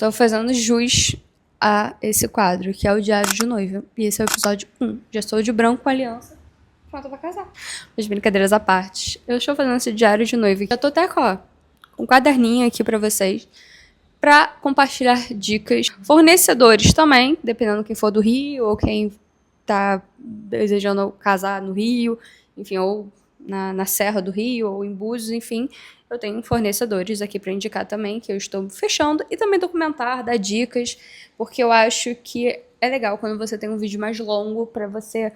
estou fazendo jus a esse quadro, que é o Diário de Noiva. E esse é o episódio 1. Já estou de branco com aliança, pronta pra casar. Mas brincadeiras à parte, eu estou fazendo esse Diário de Noiva. Já tô até com um caderninho aqui pra vocês, pra compartilhar dicas. Fornecedores também, dependendo quem for do Rio ou quem tá desejando casar no Rio, enfim, ou na Serra do Rio, ou em Búzios, enfim. Eu tenho fornecedores aqui para indicar também, que eu estou fechando, e também documentar, dar dicas, porque eu acho que é legal quando você tem um vídeo mais longo para você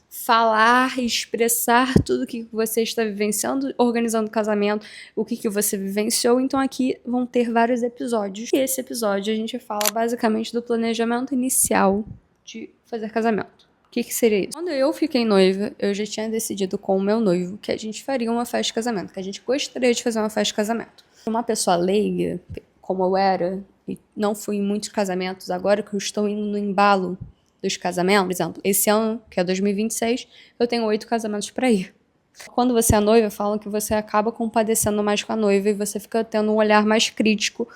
falar e expressar tudo o que você está vivenciando, organizando o casamento, o que você vivenciou. Então aqui vão ter vários episódios. E esse episódio a gente fala basicamente do planejamento inicial de fazer casamento. O que seria isso? Quando eu fiquei noiva, eu já tinha decidido com o meu noivo que a gente faria uma festa de casamento, que a gente gostaria de fazer uma festa de casamento. Uma pessoa leiga, como eu era, e não fui em muitos casamentos, agora que eu estou indo no embalo dos casamentos, por exemplo, esse ano, que é 2026, eu tenho 8 casamentos para ir. Quando você é noiva, falam que você acaba compadecendo mais com a noiva e você fica tendo um olhar mais crítico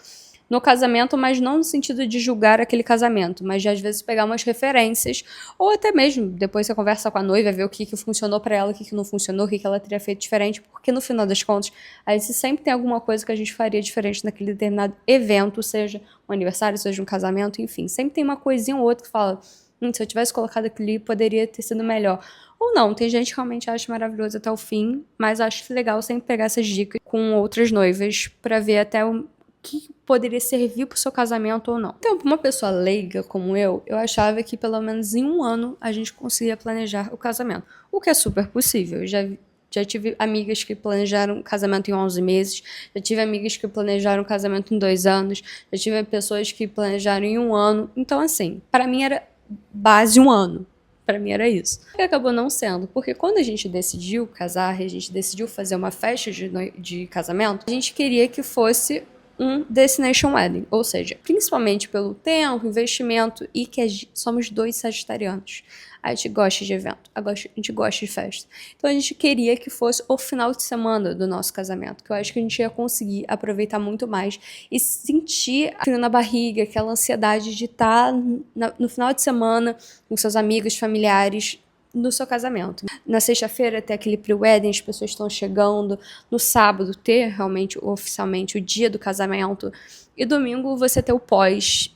no casamento, mas não no sentido de julgar aquele casamento, mas de às vezes pegar umas referências, ou até mesmo depois você conversa com a noiva, ver o que funcionou pra ela, o que não funcionou, o que ela teria feito diferente, porque no final das contas, a gente sempre tem alguma coisa que a gente faria diferente naquele determinado evento, seja um aniversário, seja um casamento, enfim, sempre tem uma coisinha ou outra que fala, se eu tivesse colocado aquilo ali, poderia ter sido melhor. Ou não, tem gente que realmente acha maravilhoso até o fim, mas acho legal sempre pegar essas dicas com outras noivas pra ver até o que poderia servir pro seu casamento ou não. Então, pra uma pessoa leiga como eu achava que pelo menos em um ano a gente conseguia planejar o casamento. O que é super possível. Eu já tive amigas que planejaram casamento em 11 meses, já tive amigas que planejaram casamento em 2 anos, já tive pessoas que planejaram em 1 ano. Então, assim, pra mim era base 1 ano. Pra mim era isso. E acabou não sendo, porque quando a gente decidiu casar, a gente decidiu fazer uma festa de casamento, a gente queria que fosse um destination wedding, ou seja, principalmente pelo tempo, investimento e que somos 2 sagitarianos. A gente gosta de evento, a gente gosta de festa. Então a gente queria que fosse o final de semana do nosso casamento, que eu acho que a gente ia conseguir aproveitar muito mais e sentir frio na barriga, aquela ansiedade de estar no final de semana com seus amigos, familiares, no seu casamento. Na sexta-feira tem aquele pre-wedding, as pessoas estão chegando. No sábado ter realmente, oficialmente, o dia do casamento. E domingo você ter o pós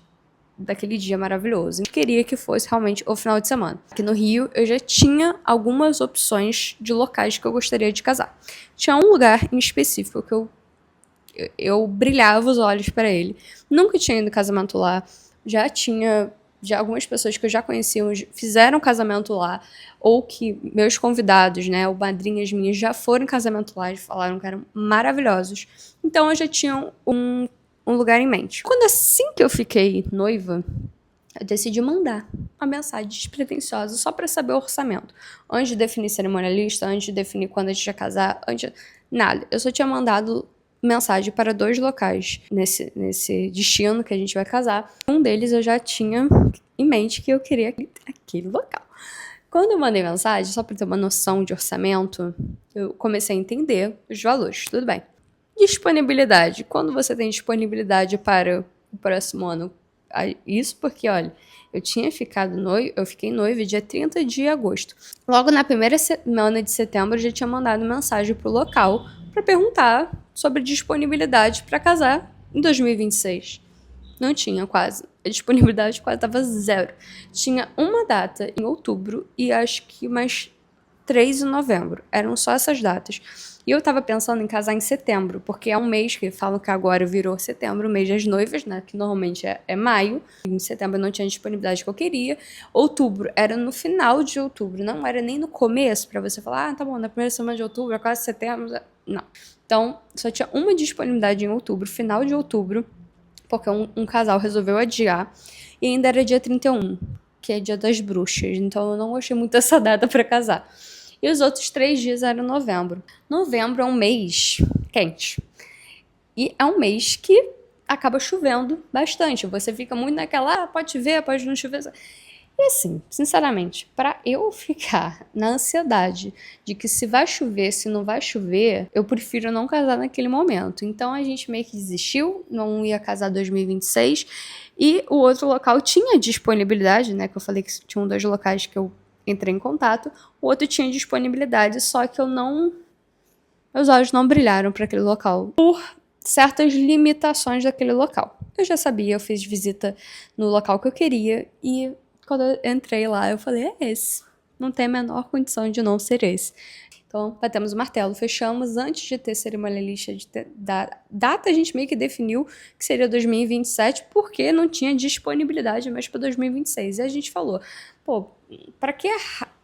daquele dia maravilhoso. Eu queria que fosse realmente o final de semana. Aqui no Rio eu já tinha algumas opções de locais que eu gostaria de casar. Tinha um lugar em específico que eu brilhava os olhos para ele. Nunca tinha ido casamento lá. Já algumas pessoas que eu já conhecia fizeram casamento lá, ou que meus convidados, né, ou madrinhas minhas, já foram em casamento lá e falaram que eram maravilhosos. Então eu já tinha um lugar em mente. Quando assim que eu fiquei noiva, eu decidi mandar uma mensagem despretensiosa só para saber o orçamento. Antes de definir cerimonialista, antes de definir quando a gente ia casar, nada. Eu só tinha mandado mensagem para 2 locais nesse destino que a gente vai casar. Um deles eu já tinha em mente que eu queria aquele local. Quando eu mandei mensagem, só para ter uma noção de orçamento, eu comecei a entender os valores. Tudo bem. Disponibilidade. Quando você tem disponibilidade para o próximo ano? Isso porque, olha, eu fiquei noiva dia 30 de agosto. Logo na primeira semana de setembro, eu já tinha mandado mensagem pro local para perguntar sobre disponibilidade para casar em 2026. Não tinha quase. A disponibilidade quase estava 0. Tinha uma data em outubro e acho que mais 3 em novembro. Eram só essas datas. E eu tava pensando em casar em setembro, porque é um mês que falam que agora virou setembro, o mês das noivas, né? Que normalmente é maio. Em setembro eu não tinha a disponibilidade que eu queria. Outubro era no final de outubro, não era nem no começo, pra você falar, tá bom, na primeira semana de outubro, é quase setembro. Não. Então, só tinha uma disponibilidade em outubro, final de outubro, porque um casal resolveu adiar. E ainda era dia 31, que é dia das bruxas. Então eu não gostei muito dessa data pra casar. E os outros 3 dias eram novembro. Novembro é um mês quente. E é um mês que acaba chovendo bastante. Você fica muito naquela, pode chover, pode não chover. E assim, sinceramente, para eu ficar na ansiedade de que se vai chover, se não vai chover, eu prefiro não casar naquele momento. Então a gente meio que desistiu, não ia casar em 2026. E o outro local tinha disponibilidade, né? Que eu falei que tinham 2 locais que eu entrei em contato. O outro tinha disponibilidade, só que meus olhos não brilharam para aquele local por certas limitações daquele local. Eu já sabia, eu fiz visita no local que eu queria e quando eu entrei lá, eu falei, é esse. Não tem a menor condição de não ser esse. Então, batemos o martelo, fechamos. Antes de ter cerimonialista, da data, a gente meio que definiu que seria 2027, porque não tinha disponibilidade mais para 2026. E a gente falou, pô, para que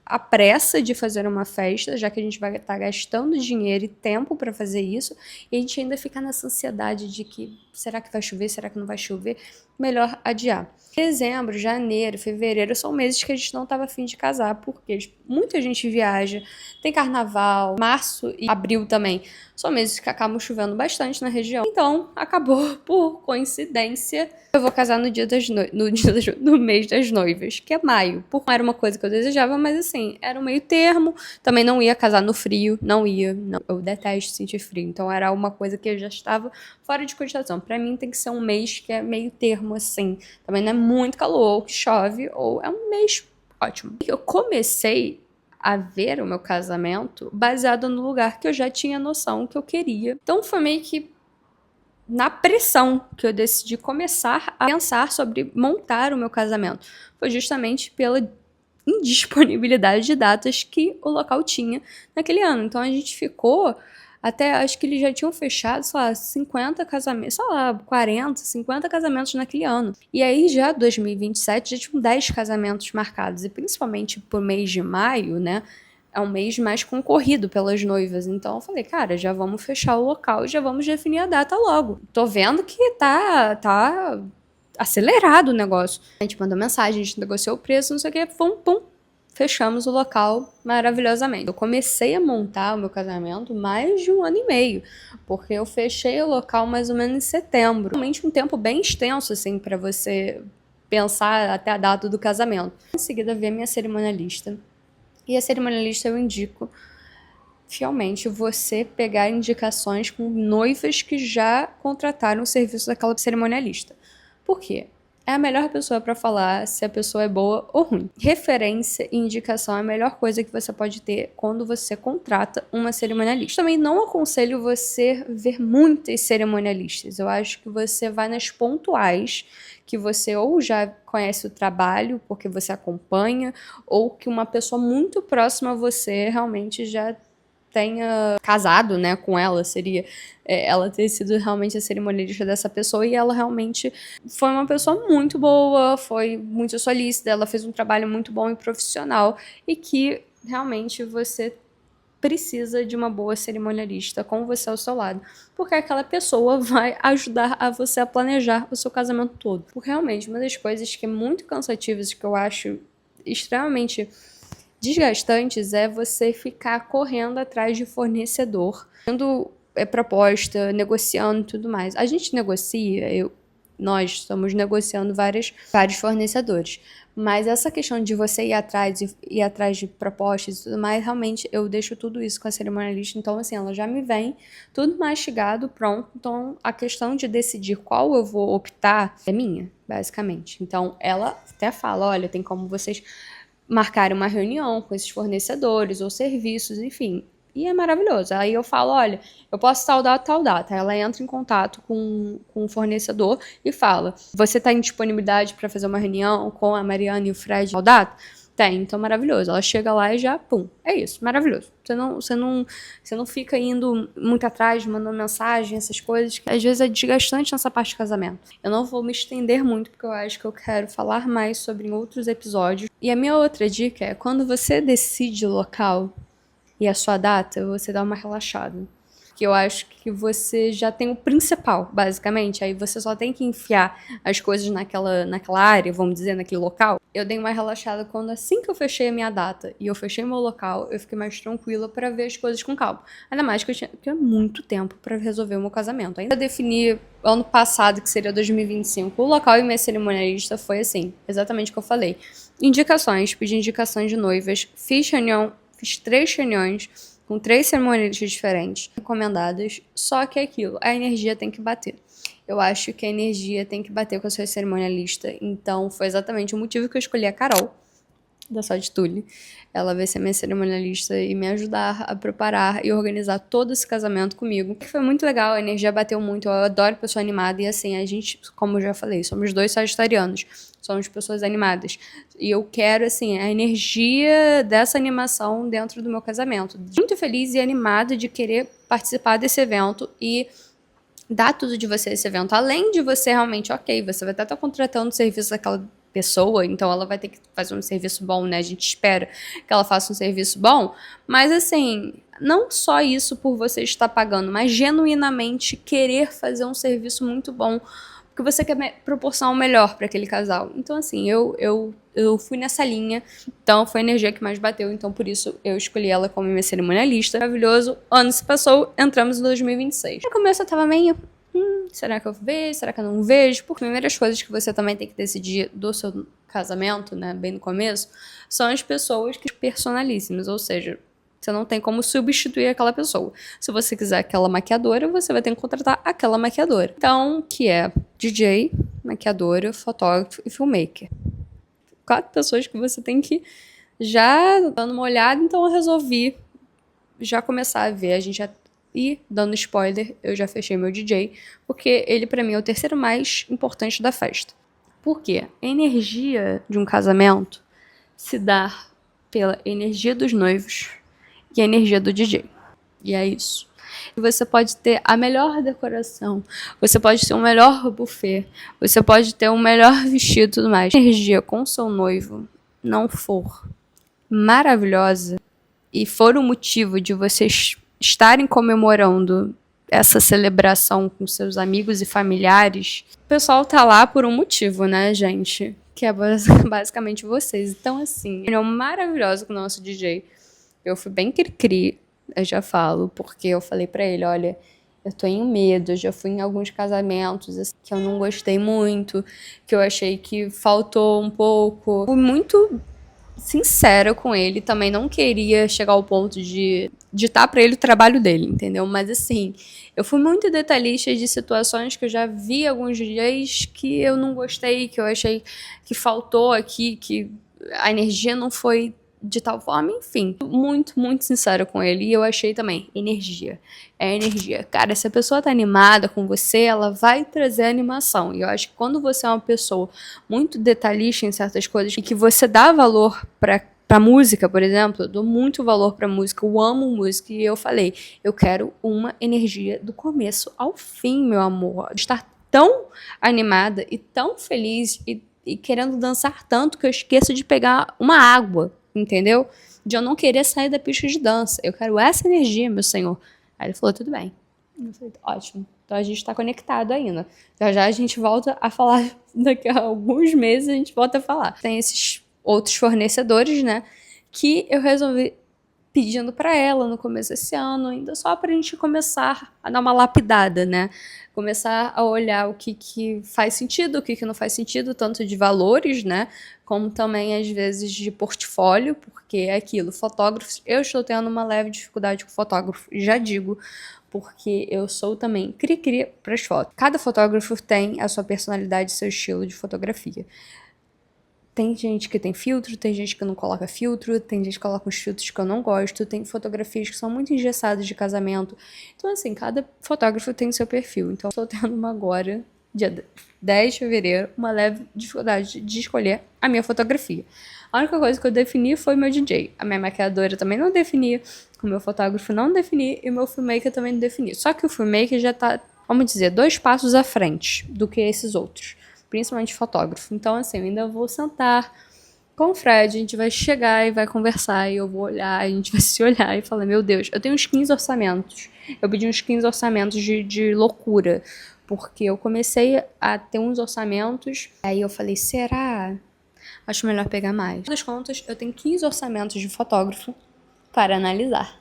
a pressa de fazer uma festa, já que a gente vai estar gastando dinheiro e tempo para fazer isso, e a gente ainda fica nessa ansiedade de que será que vai chover, será que não vai chover? Melhor adiar. Dezembro, janeiro, fevereiro são meses que a gente não estava afim de casar, porque muita gente viaja, tem carnaval, março e abril também. São meses que acabam chovendo bastante na região. Então, acabou por coincidência. Eu vou casar no mês das noivas, que é maio. Não era uma coisa que eu desejava, mas assim, era um meio termo. Também não ia casar no frio, não ia. Não. Eu detesto sentir frio, então era uma coisa que eu já estava fora de cogitação. Pra mim tem que ser um mês que é meio termo, assim. Também não é muito calor, ou que chove, ou é um mês ótimo. Eu comecei a ver o meu casamento baseado no lugar que eu já tinha noção que eu queria. Então foi meio que na pressão que eu decidi começar a pensar sobre montar o meu casamento. Foi justamente pela indisponibilidade de datas que o local tinha naquele ano. Então a gente ficou até, acho que eles já tinham fechado, sei lá, 50 casamentos, sei lá, 40, 50 casamentos naquele ano. E aí já 2027 já tinham 10 casamentos marcados, e principalmente pro mês de maio, né, é um mês mais concorrido pelas noivas. Então eu falei, cara, já vamos fechar o local e já vamos definir a data logo. Tô vendo que tá acelerado o negócio. A gente mandou mensagem, a gente negociou o preço, não sei o que, pum, pum. Fechamos o local maravilhosamente. Eu comecei a montar o meu casamento mais de 1 ano e meio, porque eu fechei o local mais ou menos em setembro. Realmente um tempo bem extenso, assim, para você pensar até a data do casamento. Em seguida, veio a minha cerimonialista. E a cerimonialista eu indico fielmente você pegar indicações com noivas que já contrataram o serviço daquela cerimonialista. Por quê? É a melhor pessoa para falar se a pessoa é boa ou ruim. Referência e indicação é a melhor coisa que você pode ter quando você contrata uma cerimonialista. Também não aconselho você ver muitas cerimonialistas. Eu acho que você vai nas pontuais, que você ou já conhece o trabalho, porque você acompanha, ou que uma pessoa muito próxima a você realmente já tenha casado, né, com ela, seria ela ter sido realmente a cerimonialista dessa pessoa, e ela realmente foi uma pessoa muito boa, foi muito solícita, ela fez um trabalho muito bom e profissional, e que realmente você precisa de uma boa cerimonialista com você ao seu lado, porque aquela pessoa vai ajudar a você a planejar o seu casamento todo. Porque realmente, uma das coisas que é muito cansativas, que eu acho extremamente desgastantes, é você ficar correndo atrás de fornecedor, tendo proposta, negociando e tudo mais. A gente negocia, nós estamos negociando vários fornecedores, mas essa questão de você ir atrás de propostas e tudo mais, realmente eu deixo tudo isso com a cerimonialista. Então assim, ela já me vem tudo mastigado, pronto. Então a questão de decidir qual eu vou optar é minha, basicamente. Então ela até fala, olha, tem como vocês marcarem uma reunião com esses fornecedores ou serviços, enfim. E é maravilhoso. Aí eu falo, olha, eu posso tal data. Ela entra em contato com o fornecedor e fala, você está em disponibilidade para fazer uma reunião com a Mariana e o Fred tal data? Tem, então maravilhoso. Ela chega lá e já, pum, é isso, maravilhoso. Você não fica indo muito atrás, mandando mensagem, essas coisas, que às vezes é desgastante nessa parte de casamento. Eu não vou me estender muito, porque eu acho que eu quero falar mais sobre em outros episódios. E a minha outra dica é, quando você decide o local e a sua data, você dá uma relaxada. Que eu acho que você já tem o principal, basicamente. Aí você só tem que enfiar as coisas naquela área, vamos dizer, naquele local. Eu dei uma relaxada quando, assim que eu fechei a minha data e eu fechei meu local, eu fiquei mais tranquila para ver as coisas com calma. Ainda mais que eu tinha muito tempo para resolver o meu casamento. Ainda defini ano passado, que seria 2025, o local e minha cerimonialista foi assim, exatamente o que eu falei. Indicações, pedi indicações de noivas, fiz 3 reuniões com 3 cerimonialistas diferentes, recomendadas, só que é aquilo, a energia tem que bater. Eu acho que a energia tem que bater com a sua cerimonialista, então foi exatamente o motivo que eu escolhi a Carol, da Só de Tule. Ela vai ser minha cerimonialista e me ajudar a preparar e organizar todo esse casamento comigo. Foi muito legal, a energia bateu muito, eu adoro pessoa animada e assim, a gente, como eu já falei, somos 2 sagitarianos, somos pessoas animadas. E eu quero, assim, a energia dessa animação dentro do meu casamento. Muito feliz e animada de querer participar desse evento e dar tudo de você esse evento. Além de você realmente, ok, você vai até estar contratando o serviço daquela pessoa, então ela vai ter que fazer um serviço bom, né? A gente espera que ela faça um serviço bom, mas assim, não só isso por você estar pagando, mas genuinamente querer fazer um serviço muito bom, porque você quer proporcionar o melhor para aquele casal. Então assim, eu fui nessa linha, então foi a energia que mais bateu, então por isso eu escolhi ela como minha cerimonialista. Maravilhoso, ano se passou, entramos em 2026. No começo eu tava meio, será que eu vejo? Será que eu não vejo? Porque as primeiras coisas que você também tem que decidir do seu casamento, né, bem no começo, são as pessoas que personalíssimas, ou seja, você não tem como substituir aquela pessoa. Se você quiser aquela maquiadora, você vai ter que contratar aquela maquiadora. Então, que é DJ, maquiadora, fotógrafo e filmmaker. 4 pessoas que você tem que já dando uma olhada, então eu resolvi já começar a ver. A gente já e, dando spoiler, eu já fechei meu DJ, porque ele pra mim é o terceiro mais importante da festa. Por quê? A energia de um casamento se dá pela energia dos noivos e a energia do DJ. E é isso. Você pode ter a melhor decoração, você pode ter o melhor buffet, você pode ter o melhor vestido e tudo mais. Se a energia com seu noivo não for maravilhosa e for o motivo de vocês estarem comemorando essa celebração com seus amigos e familiares, o pessoal tá lá por um motivo, né, gente? Que é basicamente vocês. Então, assim, é maravilhoso com o nosso DJ. Eu fui bem cri-cri, eu já falo, porque eu falei pra ele, olha, eu tô em medo, eu já fui em alguns casamentos assim, que eu não gostei muito, que eu achei que faltou um pouco. Fui muito sincera com ele, também não queria chegar ao ponto de ditar pra ele o trabalho dele, entendeu? Mas assim, eu fui muito detalhista de situações que eu já vi alguns dias que eu não gostei, que eu achei que faltou aqui, que a energia não foi de tal forma, enfim. Muito, muito sincera com ele. E eu achei também, energia. É energia. Cara, se a pessoa tá animada com você, ela vai trazer animação. E eu acho que quando você é uma pessoa muito detalhista em certas coisas e que você dá valor pra música, por exemplo, eu dou muito valor pra música, eu amo música e eu falei, eu quero uma energia do começo ao fim, meu amor. Estar tão animada e tão feliz e querendo dançar tanto que eu esqueço de pegar uma água, entendeu? De eu não querer sair da pista de dança. Eu quero essa energia, meu senhor. Aí ele falou, tudo bem. Eu falei, ótimo. Então a gente tá conectado ainda. Já já a gente volta a falar, daqui a alguns meses a gente volta a falar. Tem esses outros fornecedores, né, que eu resolvi pedindo para ela no começo desse ano, ainda só pra gente começar a dar uma lapidada, né? Começar a olhar o que faz sentido, o que não faz sentido, tanto de valores, né? Como também, às vezes, de portfólio, porque é aquilo, fotógrafos, eu estou tendo uma leve dificuldade com fotógrafo, já digo, porque eu sou também cri-cri para as fotos. Cada fotógrafo tem a sua personalidade, seu estilo de fotografia. Tem gente que tem filtro, tem gente que não coloca filtro, tem gente que coloca uns filtros que eu não gosto, tem fotografias que são muito engessadas de casamento. Então, assim, cada fotógrafo tem seu perfil. Então, estou tendo uma agora, dia 10 de fevereiro, uma leve dificuldade de escolher a minha fotografia. A única coisa que eu defini foi meu DJ. A minha maquiadora também não defini, o meu fotógrafo não defini e o meu filmmaker também não defini. Só que o filmmaker já tá, vamos dizer, 2 passos à frente do que esses outros. Principalmente fotógrafo. Então, assim, eu ainda vou sentar com o Fred, a gente vai chegar e vai conversar, e eu vou olhar, a gente vai se olhar e falar, meu Deus, eu tenho uns 15 orçamentos. Eu pedi uns 15 orçamentos de loucura, porque eu comecei a ter uns orçamentos, aí eu falei, será? Acho melhor pegar mais. No das contas, eu tenho 15 orçamentos de fotógrafo para analisar.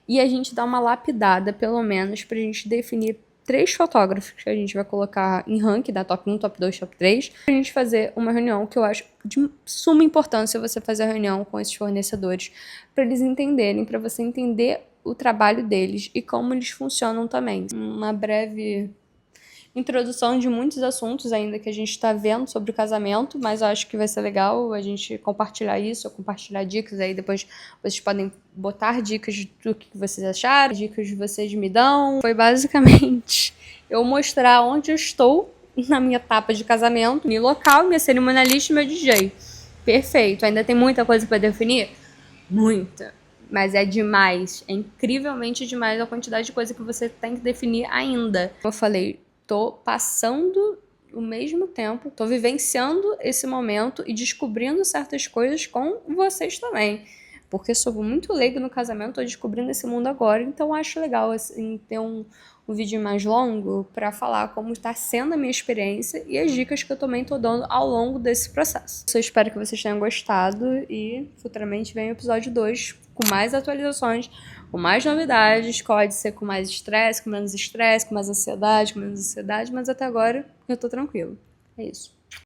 E a gente dá uma lapidada, pelo menos, pra gente definir 3 fotógrafos que a gente vai colocar em ranking, da top 1, top 2, top 3, pra gente fazer uma reunião que eu acho de suma importância você fazer a reunião com esses fornecedores, para eles entenderem, para você entender o trabalho deles e como eles funcionam também. Uma breve introdução de muitos assuntos ainda que a gente está vendo sobre o casamento, mas eu acho que vai ser legal a gente compartilhar isso, ou compartilhar dicas, aí depois vocês podem botar dicas do que vocês acharam, dicas que vocês me dão. Foi basicamente eu mostrar onde eu estou na minha etapa de casamento, meu local, minha cerimonialista e meu DJ. Perfeito. Ainda tem muita coisa para definir? Muita. Mas é demais. É incrivelmente demais a quantidade de coisa que você tem que definir ainda. Como eu falei, tô passando o mesmo tempo, tô vivenciando esse momento e descobrindo certas coisas com vocês também. Porque sou muito leigo no casamento, tô descobrindo esse mundo agora, então acho legal assim, ter um vídeo mais longo para falar como está sendo a minha experiência e as dicas que eu também tô dando ao longo desse processo. Eu espero que vocês tenham gostado e futuramente vem o episódio 2 com mais atualizações, com mais novidades, pode ser com mais estresse, com menos estresse, com mais ansiedade, com menos ansiedade, mas até agora eu tô tranquilo. É isso.